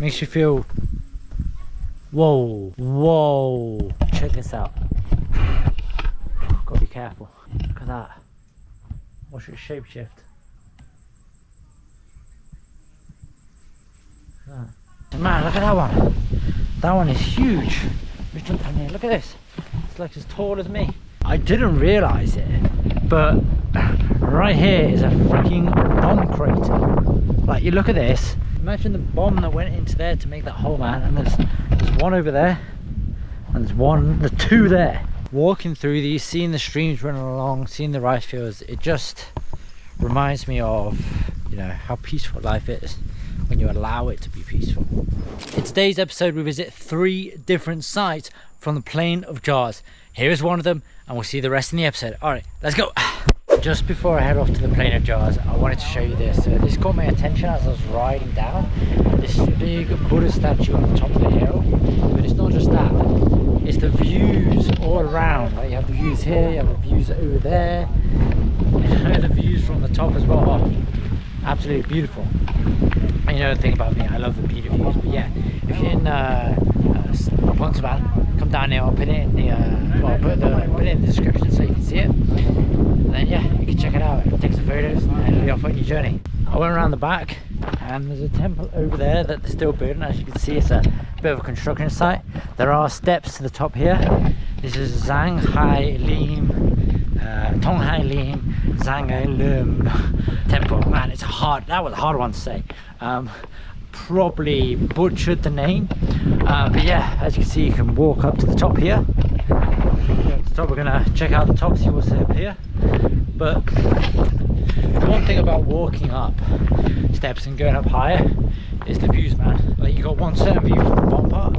Makes you feel, whoa, whoa. Check this out. Gotta be careful. Look at that. Watch it shapeshift. Man, look at that one. That one is huge. Let's jump down here. Look at this. It's like as tall as me. I didn't realise it, but right here is a freaking bomb crater. Like, you look at this. Imagine the bomb that went into there to make that hole, man. And there's one over there, and there's two there. Walking through these, seeing the streams running along, seeing the rice fields, it just reminds me of, you know, how peaceful life is when you allow it to be peaceful. In today's episode, we visit 3 different sites from the Plain of Jars. Here is one of them, and we'll see the rest in the episode. All right, let's go. Just before I head off to the Plain of Jars, I wanted to show you this. This caught my attention as I was riding down. This big Buddha statue on the top of the hill. But it's not just that. It's the views all around. Like, you have the views here, you have the views over there. And the views from the top as well. Oh, absolutely beautiful. And you know the thing about me, I love the beauty views. But yeah, if you're in XAYSOMBOUN, come down here. I'll put it in the put it in the description so you can see it. And then yeah, you can check it out, take some photos, and be off on your journey. I went around the back, and there's a temple over there that they're still building. As you can see, it's a bit of a construction site. There are steps to the top here. This is Zhang Hai Lim, Tong Hai Lim, Zhang Hai Lim temple. Man, it's hard. That was a hard one to say. Probably butchered the name, but yeah, as you can see, you can walk up to the top here. At the top, we're gonna check out the top, see what's up here. But the one thing about walking up steps and going up higher is the views, man. Like, you got one certain view from the bottom part,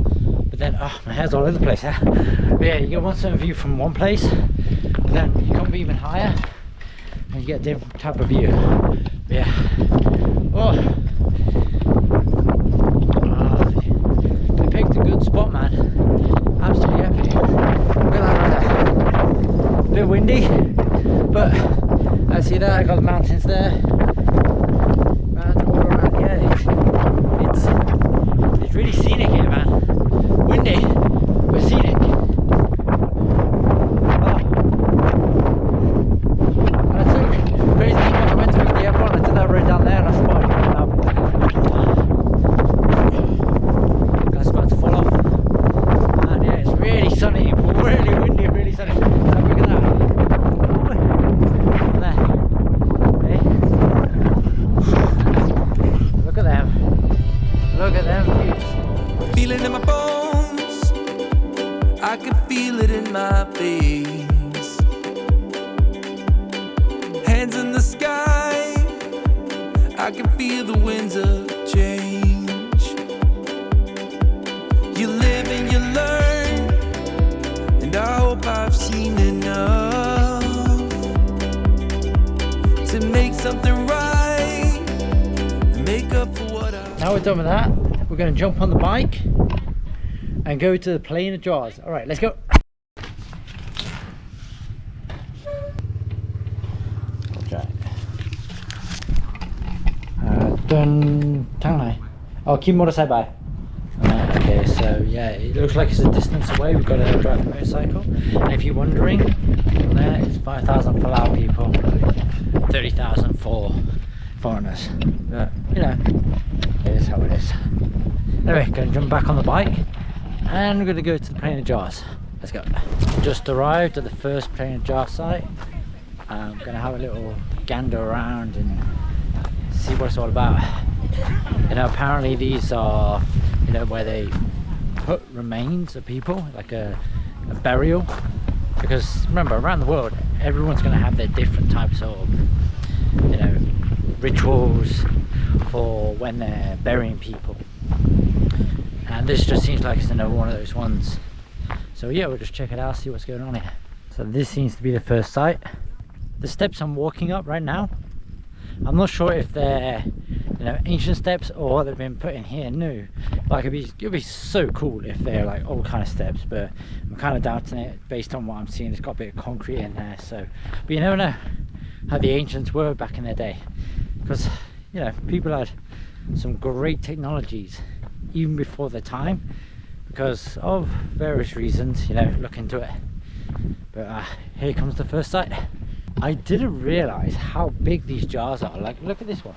but then my hair's all over the place. But yeah, you get one certain view from one place, but then you come even higher and you get a different type of view. But yeah, oh. They picked a good spot, man. Absolutely epic. Look at that right there. A bit windy, but I see that. I got the mountains there. Mountains all around the edge. It's really scenic here, man. Windy, but scenic. Oh. And I took crazy thing when I went to the airport. I took that road down there and I spotted it. Really sunny, really windy, really sunny. So look at that. There. Hey. Look at them. Look at them views. Feel it in my bones. I can feel it in my veins. Hands in the sky. I can feel the winds of change. You live and you learn. And I hope I've seen enough to make something right and make up for what I... Now we're done with that, we're going to jump on the bike and go to the Plain of Jars. All right, let's go. Okay. Dun Tang Hai. Oh, keep motorcycle by. Okay, so yeah, it looks like it's a distance away. We've got to drive a motorcycle, and if you're wondering, there it's 5,000 for Lao people, 30,000 for foreigners. But you know, it is how it is. Anyway, gonna jump back on the bike, and we're gonna go to the Plain of Jars. Let's go. Just arrived at the first Plain of Jars site. I'm gonna have a little gander around and see what it's all about. You know, apparently these are, you know, where they put remains of people, like a burial. Because remember, around the world, everyone's going to have their different types of, you know, rituals for when they're burying people. And this just seems like it's another one of those ones. So yeah, we'll just check it out, see what's going on here. So this seems to be the first site. The steps I'm walking up right now, I'm not sure if they're, you know, ancient steps or they've been put in here new. Like it'd be so cool if they're like old kind of steps, but I'm kind of doubting it based on what I'm seeing. It's got a bit of concrete in there, so but you never know how the ancients were back in their day, because you know, people had some great technologies even before the time, because of various reasons, you know, look into it. But here comes the first site. I didn't realize how big these jars are. Like, look at this one.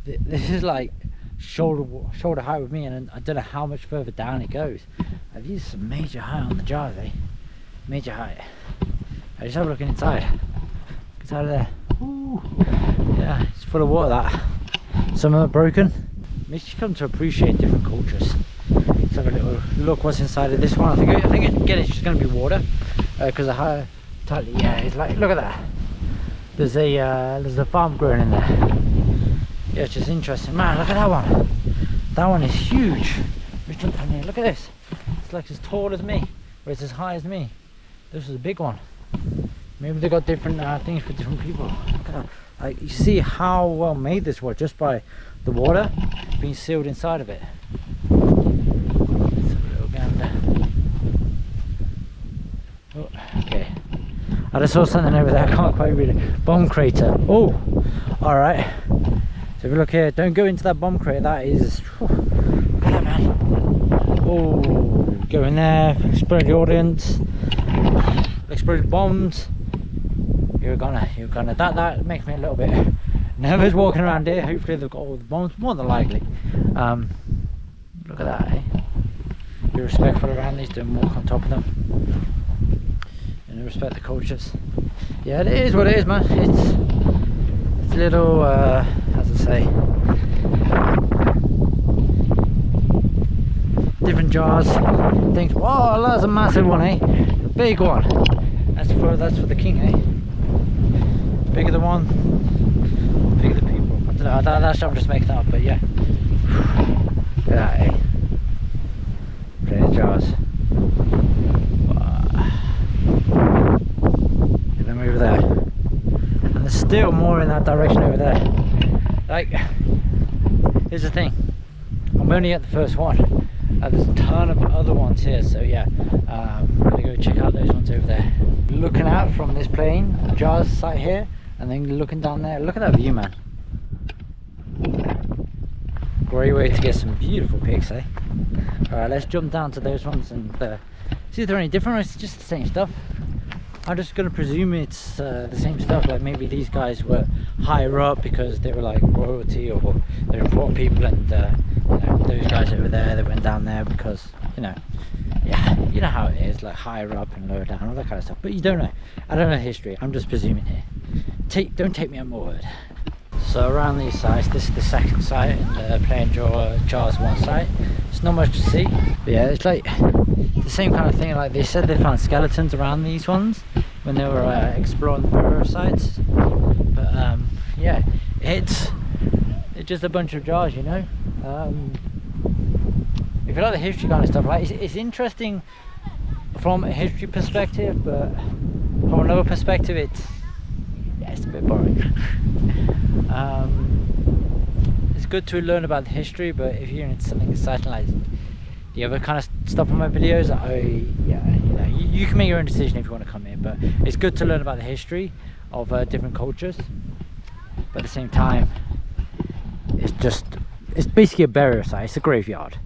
This is like shoulder height with me, and I don't know how much further down it goes. These are some major height on the jars, eh? Major height. I just have a look inside. Inside of there. Ooh. Yeah, it's full of water. That some of them are broken. Makes you come to appreciate different cultures. Let's have a little look what's inside of this one. I think again it's just going to be water, because the tightly. Yeah, it's like, look at that. There's a farm growing in there. Yeah, it's just interesting, man. Look at that one. That one is huge. Let's jump down here. Look at this. It's like as tall as me, or it's as high as me. This is a big one. Maybe they got different things for different people. Look at that. Like, you see how well made this was just by the water being sealed inside of it. Let's have a little gander. Oh, okay. I just saw something over there. I can't quite read it. Bomb crater. Oh, all right. So if you look here, don't go into that bomb crater. That is, look at that, man. Oh, go in there, explode the audience, explode bombs. You're gonna. That makes me a little bit nervous walking around here. Hopefully they've got all the bombs, more than likely. Look at that, eh? Be respectful around these, don't walk on top of them. And respect the cultures. Yeah, it is what it is, man. It's a little, as I say, different jars. Things. Whoa, that's a massive one, eh? A big one. That's for the king, eh? Bigger the one, bigger the people. I don't know. That's I'm just making that up, but yeah. Look at that, eh? Plenty of jars. Get them over there. And there's still more in that direction over there. Like, here's the thing. I'm only at the first one. There's a ton of other ones here, so yeah. I'm gonna go check out those ones over there. Looking out from this plane, the jars site here, and then looking down there. Look at that view, man. Great way to get some beautiful pics, eh? Alright, let's jump down to those ones and see if they're any different, or it's just the same stuff. I'm just going to presume it's the same stuff. Like, maybe these guys were higher up because they were like royalty, or they're important people, and you know, those guys over there, they went down there because, you know, yeah, you know how it is, like higher up and lower down, all that kind of stuff. But you don't know. I don't know history. I'm just presuming here. Don't take me on my word. So around these sites, this is the second site, the plain jars one site. It's not much to see, but yeah, it's like the same kind of thing. Like, they said they found skeletons around these ones when they were exploring the burial sites. But yeah, it's just a bunch of jars, you know. If you like the history kind of stuff, like, it's interesting from a history perspective, but from another perspective, it's a bit boring. It's good to learn about the history, but if you're into something exciting like the other kind of stuff on my videos, you can make your own decision if you want to come here. But it's good to learn about the history of different cultures. But at the same time, it's basically a burial site. It's a graveyard,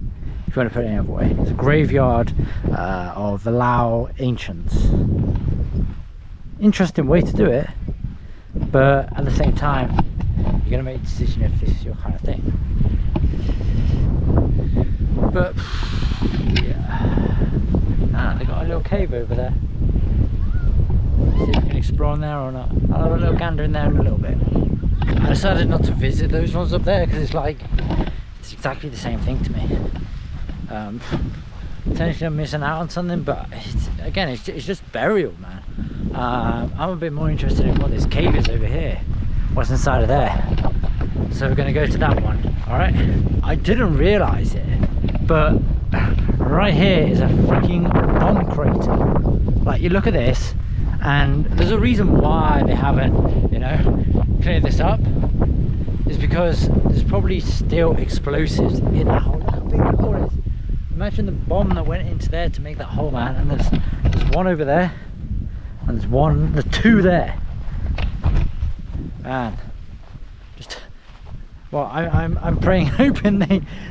if you want to put it in another way. It's a graveyard of the Lao ancients. Interesting way to do it, but at the same time, you're going to make a decision if this is your kind of thing. But yeah, they got a little cave over there. See if we can explore in there or not. I'll have a little gander in there in a little bit. I decided not to visit those ones up there because it's exactly the same thing to me. Potentially I'm missing out on something, but it's just burial, man. I'm a bit more interested in what this cave is over here, what's inside of there. So we're going to go to that one. All right, I didn't realize it, but right here is a freaking bomb crater. Like, you look at this, and there's a reason why they haven't, you know, cleared this up, is because there's probably still explosives in that hole. Look how big the hole is. Imagine the bomb that went into there to make that hole, man. And there's one over there, and there's two there, man. Just Well, I'm praying, hoping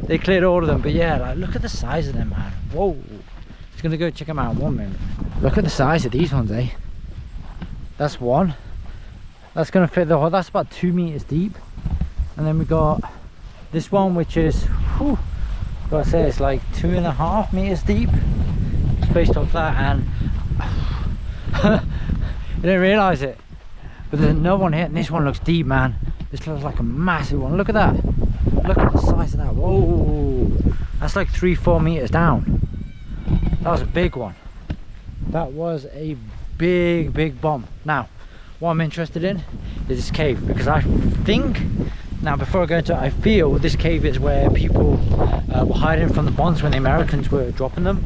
they cleared all of them. But yeah, like look at the size of them, man. Whoa. Just gonna go check them out in 1 minute. Look at the size of these ones, eh? That's one. That's gonna fit the whole. That's about 2 meters deep. And then we got this one, which is, whew, gotta say, it's like 2.5 meters deep. It's based off that, and I didn't realize it. But there's another one here, and this one looks deep, man. This looks like a massive one. Look at that. Look at the size of that. Whoa. That's like 3-4 meters down. That was a big one. That was a big bomb. Now, what I'm interested in is this cave, because I think, now before I go into it, I feel this cave is where people were hiding from the bombs when the Americans were dropping them,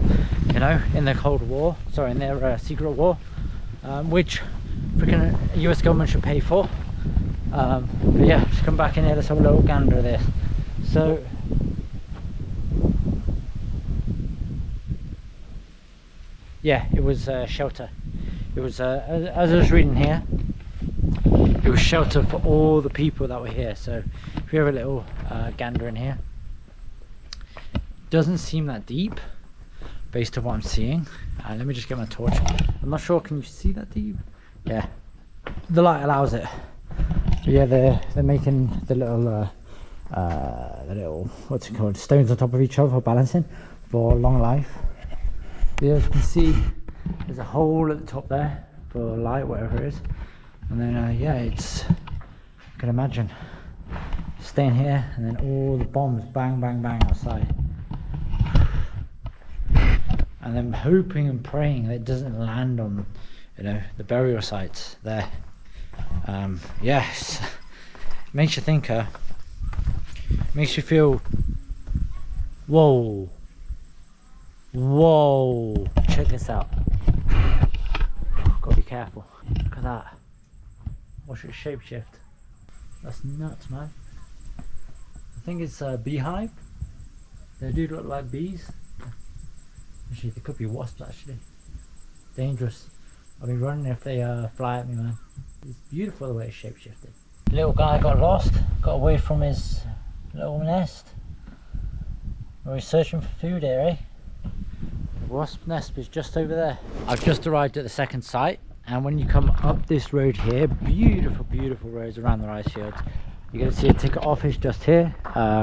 you know, in their Cold War, sorry, in their secret war, which freaking US government should pay for. But yeah, just come back in here, let's have a little gander of this. So yeah, it was shelter. It was as I was reading here, it was shelter for all the people that were here. So if we have a little gander in here, doesn't seem that deep based on what I'm seeing. Let me just get my torch. I'm not sure, can you see that deep? Yeah, the light allows it. But yeah, they're making the little what's it called, stones on top of each other for balancing, for long life. But yeah, as you can see, there's a hole at the top there for light, whatever it is. And then yeah, it's, you can imagine staying here, and then all the bombs bang outside, and then hoping and praying that it doesn't land on, you know, the burial sites there. Yes, makes you think, makes you feel, whoa, check this out. Gotta be careful. Look at that. Watch it shapeshift. That's nuts, man. I think it's a beehive. They do look like bees. Actually, they could be wasps, actually. Dangerous. I'll be running if they fly at me, man. It's beautiful the way it's shapeshifted. Little guy got lost, got away from his little nest. We're searching for food here, eh? The wasp nest was just over there. I've just arrived at the second site, and when you come up this road here, beautiful roads around the rice fields, you're going to see a ticket office just here.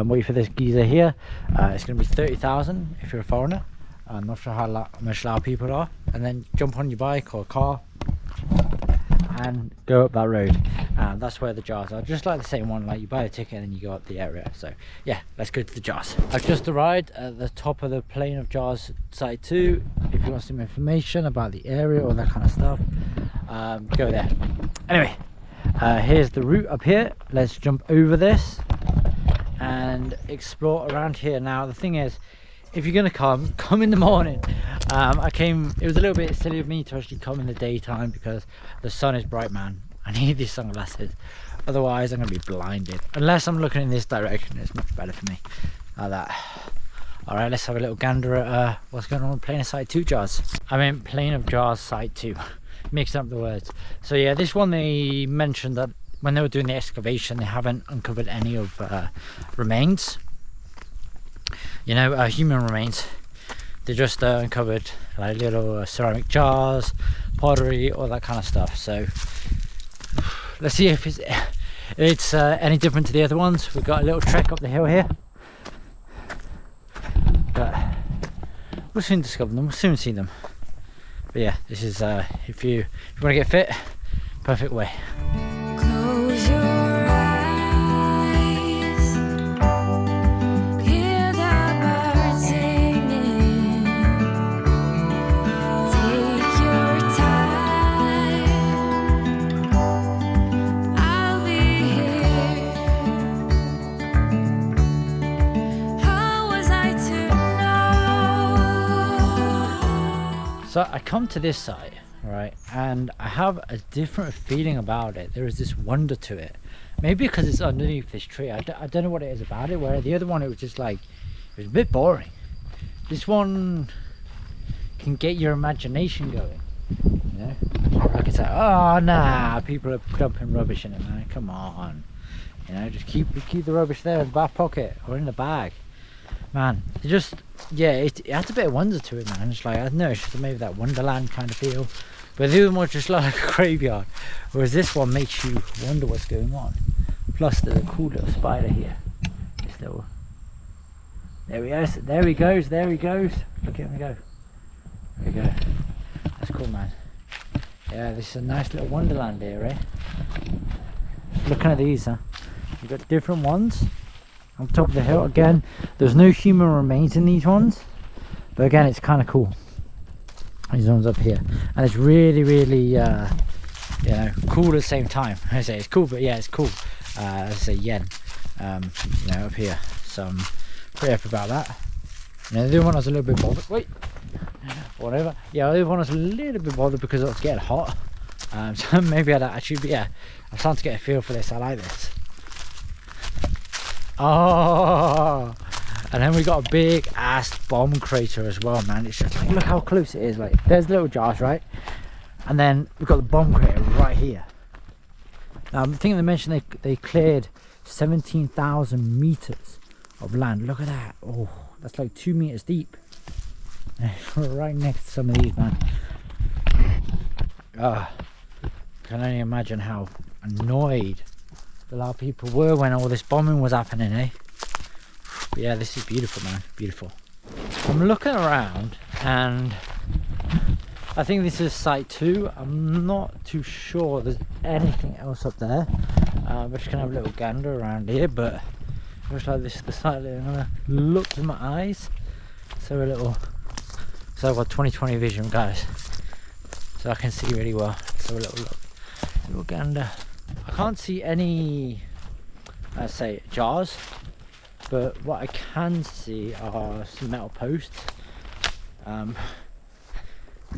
Wait for this geezer here. It's going to be 30,000 if you're a foreigner. I'm not sure how much Lao people are. And then jump on your bike or car and go up that road. That's where the jars are, just like the same one, like you buy a ticket and then you go up the area. So yeah, let's go to the jars. I've just arrived at the top of the Plain of Jars site 2. If you want some information about the area or that kind of stuff, go there. Anyway, here's the route up here. Let's jump over this and explore around here. Now the thing is, if you're gonna come in the morning. It was a little bit silly of me to actually come in the daytime because the sun is bright, man. I need these sunglasses, otherwise I'm gonna be blinded. Unless I'm looking in this direction, it's much better for me, like that. All right, let's have a little gander at what's going on with Plain of Site 2 jars. I mean Plain of Jars Site 2, mixed up the words. So yeah, this one, they mentioned that when they were doing the excavation, they haven't uncovered any of remains, you know, human remains. They just uncovered like little ceramic jars, pottery, all that kind of stuff. So let's see if it's any different to the other ones. We've got a little trek up the hill here, but we'll soon discover them, we'll soon see them. But yeah, this is if you want to get fit, perfect way. Close your eyes, hear the birds singing, take your time, I'll be here. How was I to know? So I come to this site, right, and I have a different feeling about it. There is this wonder to it, maybe because it's underneath this tree. I don't know what it is about it, where the other one, it was just like, it was a bit boring. This one can get your imagination going, you know, like it's like, oh nah, people are dumping rubbish in it, man, come on, You know, just keep the rubbish there in the back pocket or in the bag. Man, it just, yeah, it had a bit of wonder to it, man. It's like, I don't know, it's just maybe that Wonderland kind of feel. But the other one just like a graveyard, whereas this one makes you wonder what's going on. Plus there's a cool little spider here. This little, there he is, there he goes, there he goes. Look at him go. There we go. That's cool, man. Yeah, this is a nice little Wonderland here, eh? Looking at these, huh? You've got different ones on top of the hill. Again, there's no human remains in these ones, but again, it's kind of cool. These ones up here, and it's really, really, you know, cool at the same time. I say it's cool, but yeah, it's cool. I say yen, you know, up here. So I'm pretty happy about that. You know, the other one I was a little bit bothered. Wait, whatever. Yeah, the other one I was a little bit bothered because it was getting hot. So maybe I'd actually, but yeah, I'm starting to get a feel for this. I like this. Oh, and then we got a big ass bomb crater as well, man. It's just like, look how close it is. Like, there's little jars, right? And then we've got the bomb crater right here. I think they mentioned they cleared 17,000 meters of land. Look at that. Oh, that's like 2 meters deep. Right next to some of these, man. Can only imagine how annoyed the Lao people were when all this bombing was happening, eh? But yeah, this is beautiful, man. Beautiful. I'm looking around and I think this is site 2. I'm not too sure there's anything else up there. We're just gonna have a little gander around here, but it looks like this is the site that I'm gonna look with my eyes. So a little, so I've got 20/20 vision, guys, so I can see really well. So a little gander. I can't see any, let's say, jars, but what I can see are some metal posts.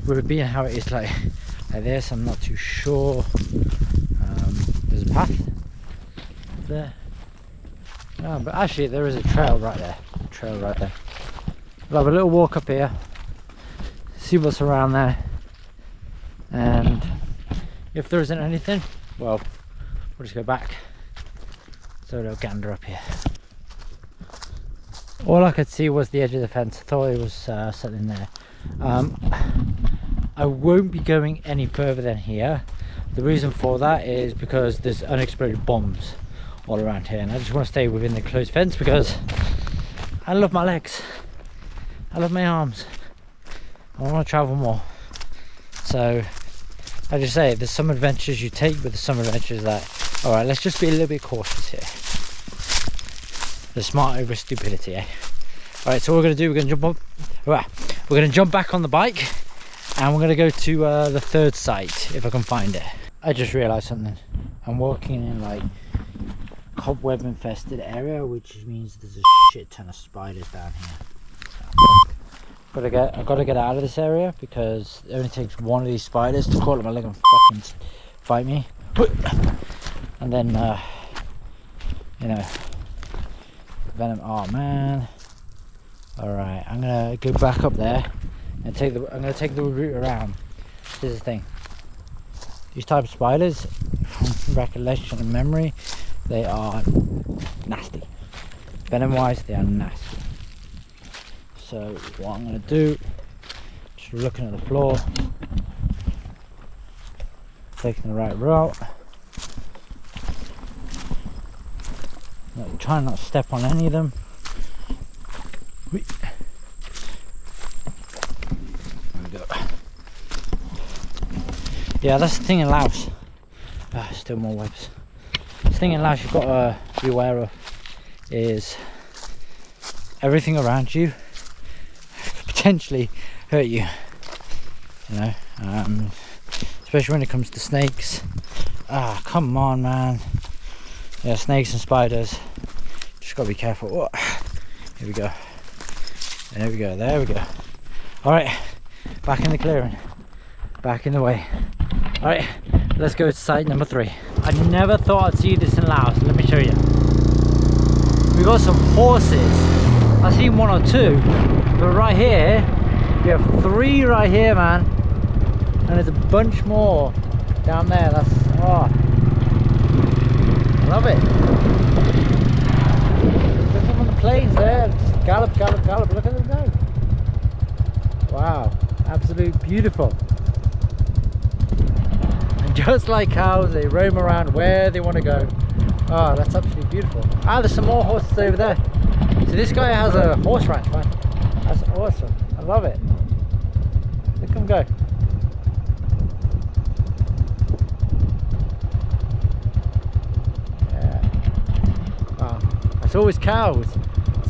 With it being how it is like this, I'm not too sure. There's a path there. No, but actually there is a trail right there. We'll have a little walk up here, see what's around there, and if there isn't anything, well, we'll just go back. So a little gander up here. All I could see was the edge of the fence. I thought it was something there. I won't be going any further than here. The reason for that is because there's unexploded bombs all around here, and I just want to stay within the closed fence because I love my legs, I love my arms, I want to travel more. So I just say there's some adventures you take, but there's some adventures that, all right, let's just be a little bit cautious here. The smart over stupidity, eh? All right, so what we're going to do, we're going to jump up, right, we're going to jump back on the bike, and we're going to go to the third site if I can find it. I just realized something. I'm walking in like cobweb infested area, which means there's a shit ton of spiders down here. So I've got to get out of this area because it only takes one of these spiders to crawl up my leg and fucking bite me. And then you know, venom. Oh man. All right, I'm gonna go back up there and I'm gonna take the route around. This is the thing. These type of spiders, from recollection and memory, they are nasty. Venom wise, they are nasty. So what I'm going to do, just looking at the floor, taking the right route, trying not to step on any of them. There we go. Yeah, that's the thing in Laos. Still more webs. The thing in Laos you've got to be aware of is everything around you could potentially hurt you. You know, especially when it comes to snakes. Come on, man. Yeah, snakes and spiders. Just gotta be careful. Oh, here we go. There we go. There we go. All right, back in the clearing. Back in the way. All right, let's go to site number 3. I never thought I'd see this in Laos. Let me show you. We got some horses. I've seen 1 or 2, but right here we have 3 right here, man, and there's a bunch more down there. That's love it. Look at them on the plains there. Just gallop, gallop, gallop. Look at them go. Wow, absolute beautiful. And just like cows, they roam around where they want to go. Oh, that's absolutely beautiful. Ah, there's some more horses over there. So this guy has a horse ranch, man. That's awesome. I love it. Look at him go. It's always cows.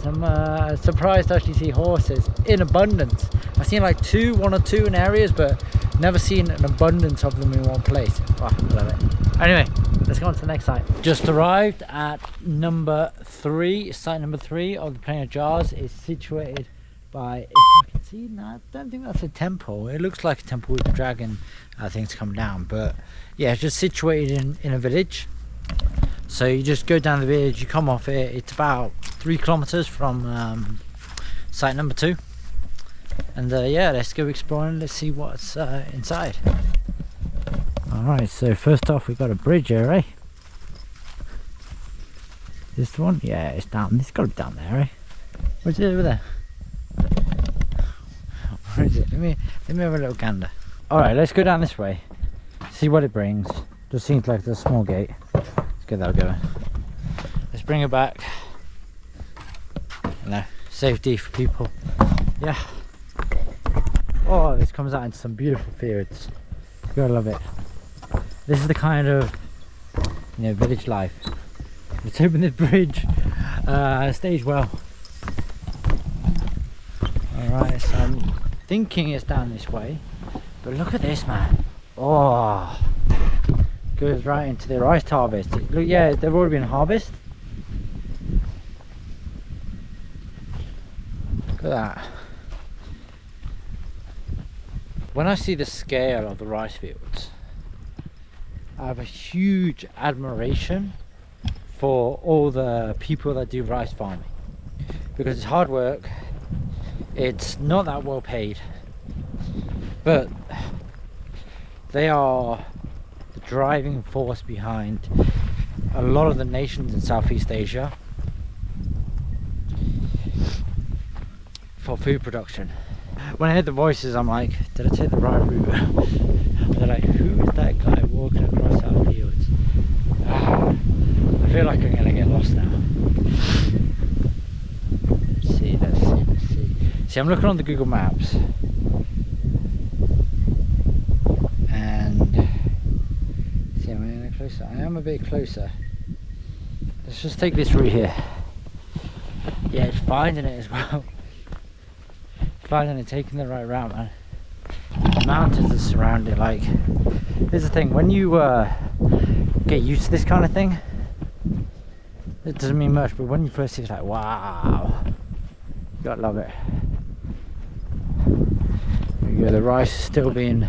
I'm surprised to actually see horses in abundance. I've seen like one or two in areas, but never seen an abundance of them in one place. Oh, I love it. Anyway, let's go on to the next site. Just arrived at number 3. Site number 3 of the Plain of Jars is situated by, if I can see, no, I don't think that's a temple. It looks like a temple with a dragon things come down, but yeah, it's just situated in a village. So you just go down the village, you come off it. It's about 3 kilometers from site number 2. And yeah, let's go exploring. Let's see what's inside. Alright, so first off we got a bridge here, eh? Is this the one? Yeah, it's down. It's got to be down there, eh? Where's it over there? Where is it? Let me have a little gander. Alright, let's go down this way. See what it brings. Just seems like there's a small gate. Get that going. Let's bring it back. No, safety for people. Yeah. Oh, this comes out into some beautiful fields. You gotta love it. This is the kind of, you know, village life. Let's open this bridge. Stays well. Alright, so I'm thinking it's down this way, but look at this, man. Oh. Goes right into the rice harvest. Look, yeah, they've already been harvested. Look at that. When I see the scale of the rice fields, I have a huge admiration for all the people that do rice farming, because it's hard work. It's not that well paid, but they are driving force behind a lot of the nations in Southeast Asia for food production. When I heard the voices, I'm like, did I take the right route? They're like, who is that guy walking across our fields? I feel like I'm gonna get lost now. Let's see. See, I'm looking on the Google Maps, and closer. I am a bit closer. Let's just take this route here. Yeah, it's finding it as well. Finding it, taking the right route, man. The mountains are surrounded. Like, here's the thing: when you get used to this kind of thing, it doesn't mean much. But when you first see it, it's like, wow, you gotta love it. There you go. The rice is still being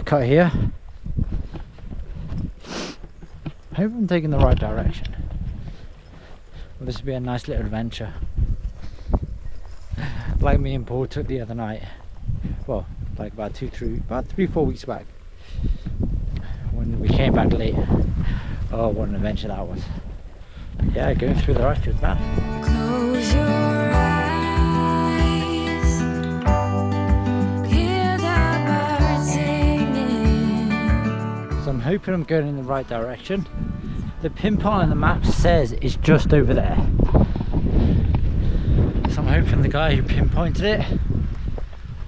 cut here. I hope I'm taking the right direction. Well, this will be a nice little adventure. Like me and Paul took the other night. Well, like about 3-4 weeks back. When we came back late. Oh, what an adventure that was. Yeah, going through the rice fields, man. Close your eyes, hear the birds singing. So I'm hoping I'm going in the right direction. The pinpoint on the map says it's just over there. So I'm hoping the guy who pinpointed it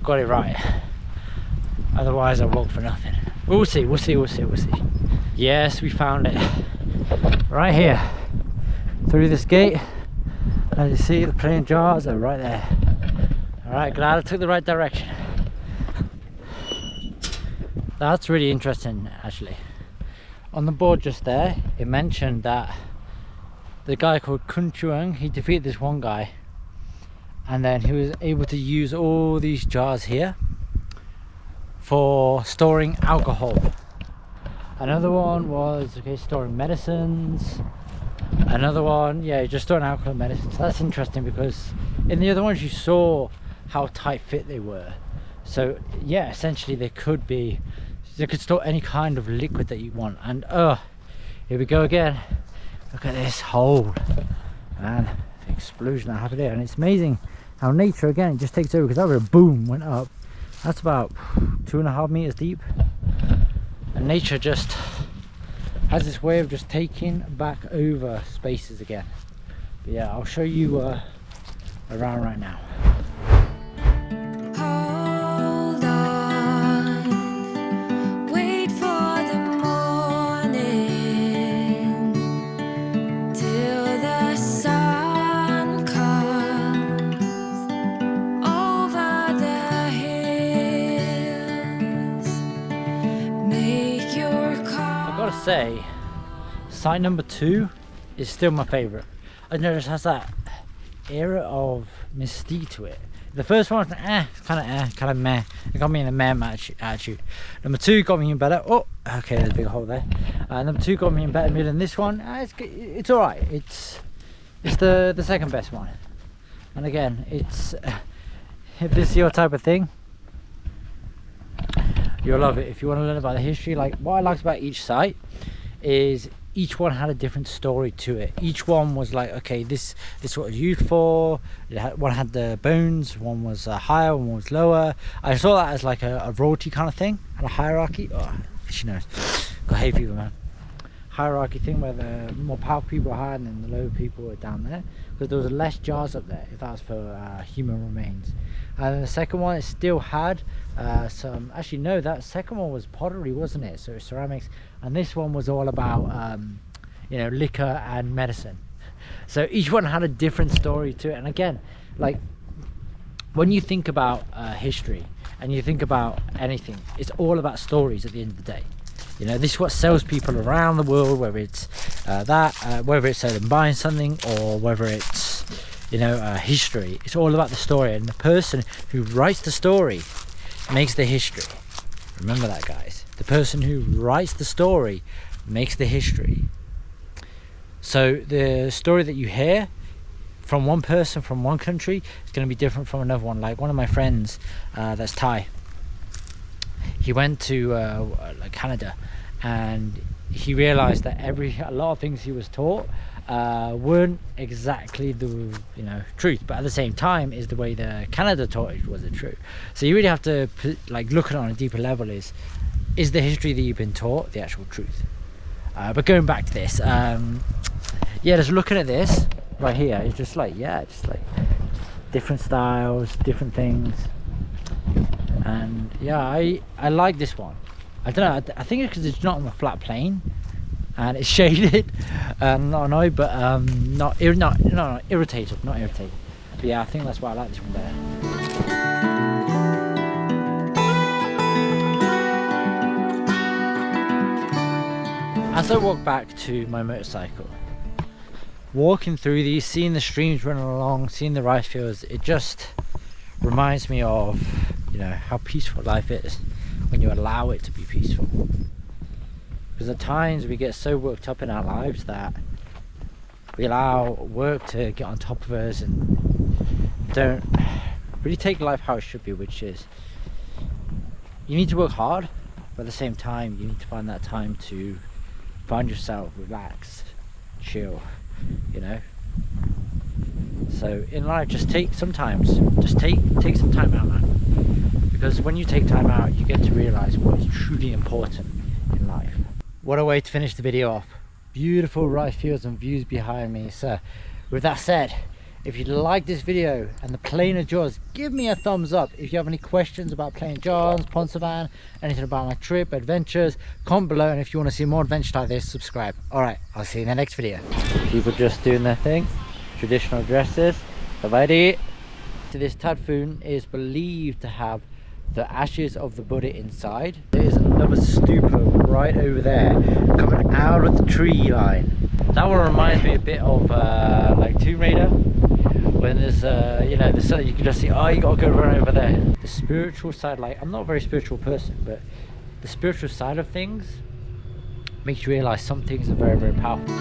got it right. Otherwise I'll walk for nothing. We'll see. Yes, we found it. Right here. Through this gate. As you see, the Plain Jars are right there. Alright, glad I took the right direction. That's really interesting, actually. On the board just there, it mentioned that the guy called Kun Chuang, he defeated this one guy, and then he was able to use all these jars here for storing alcohol. Another one was storing medicines. Another one, yeah, just storing alcohol and medicines. That's interesting because in the other ones you saw how tight fit they were. So yeah, essentially they could store any kind of liquid that you want. And here we go again. Look at this hole, man. The explosion that happened there, and it's amazing how nature again just takes over, because that was a boom, went up. That's about 2.5 meters deep, and nature just has this way of just taking back over spaces again. But yeah, I'll show you around right now. Hold on, wait for the morning, till the sun comes over the hills. Make your call. I've got to say, site number 2 is still my favourite. I know it just has that era of mystique to it. The first one was kind of meh. It got me in a meh attitude. Number 2 got me in better. Oh, okay, there's a big hole there. Number 2 got me in better mood than this one. It's all right. It's the second best one. And again, it's if this is your type of thing, you'll love it. If you want to learn about the history, like what I liked about each site is each one had a different story to it. Each one was like, okay, this is what it was used for. One had the bones, one was higher, one was lower. I saw that as like a royalty kind of thing, and a hierarchy. Oh, she knows. Got hay fever, man. Hierarchy thing where the more powerful people are higher and then the lower people are down there, because there was less jars up there if that was for human remains. And then the second one, it still had some, actually no, that second one was pottery, wasn't it? So it was ceramics, and this one was all about you know, liquor and medicine. So each one had a different story to it. And again, like when you think about history and you think about anything, it's all about stories at the end of the day. You know, this is what sells people around the world, whether it's whether it's them buying something or whether it's, you know, history. It's all about the story, and the person who writes the story makes the history. Remember that, guys. The person who writes the story makes the history. So the story that you hear from one person from one country is going to be different from another one. Like one of my friends that's Thai, he went to like Canada, and he realized that a lot of things he was taught weren't exactly the, you know, truth, but at the same time is the way the Canada taught it was the truth. So you really have to like look at it on a deeper level. Is the history that you've been taught the actual truth? But going back to this, yeah, just looking at this right here, it's just like, yeah, just like different styles, different things. And yeah, I like this one. I don't know, I think it's because it's not on a flat plane and it's shaded. Not annoyed, but not irritated. But yeah, I think that's why I like this one better. As I walk back to my motorcycle, walking through these, seeing the streams running along, seeing the rice fields, it just reminds me of, you know, how peaceful life is when you allow it to be peaceful. Because at times we get so worked up in our lives that we allow work to get on top of us and don't really take life how it should be, which is you need to work hard, but at the same time you need to find that time to find yourself, relax, chill, you know. So in life, just take some time out, man. Because when you take time out, you get to realize what is truly important in life. What a way to finish the video off. Beautiful rice fields and views behind me. So with that said, if you like this video and the plane of Jaws, give me a thumbs up. If you have any questions about plane of Jaws, Ponsavan, anything about my trip, adventures, comment below. And if you want to see more adventures like this, subscribe. Alright, I'll see you in the next video. People just doing their thing. Traditional dresses. Bye-bye. So this typhoon is believed to have the ashes of the Buddha inside. There's another stupa right over there coming out of the tree line. That one reminds me a bit of like Tomb Raider, when there's you know, the sun, you can just see, oh, you gotta go run over there. The spiritual side, like, I'm not a very spiritual person, but the spiritual side of things makes you realize some things are very, very powerful.